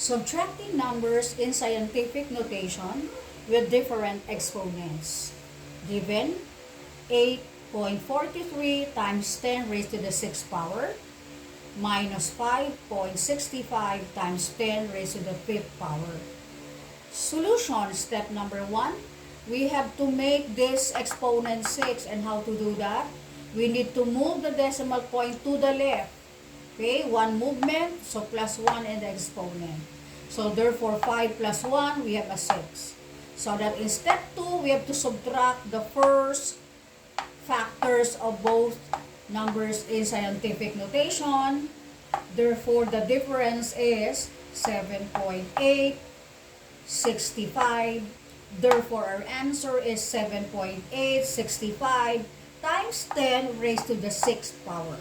Subtracting numbers in scientific notation with different exponents. Given 8.43 times 10 raised to the 6th power minus 5.65 times 10 raised to the 5th power. Solution, step number 1. We have to make this exponent 6. And how to do that? We need to move the decimal point to the left. Okay, one movement, so plus 1 in the exponent. So therefore, 5 plus 1, we have a 6. So that in step 2, we have to subtract the first factors of both numbers in scientific notation. Therefore, the difference is 7.865. Therefore, our answer is 7.865 times 10 raised to the 6th power.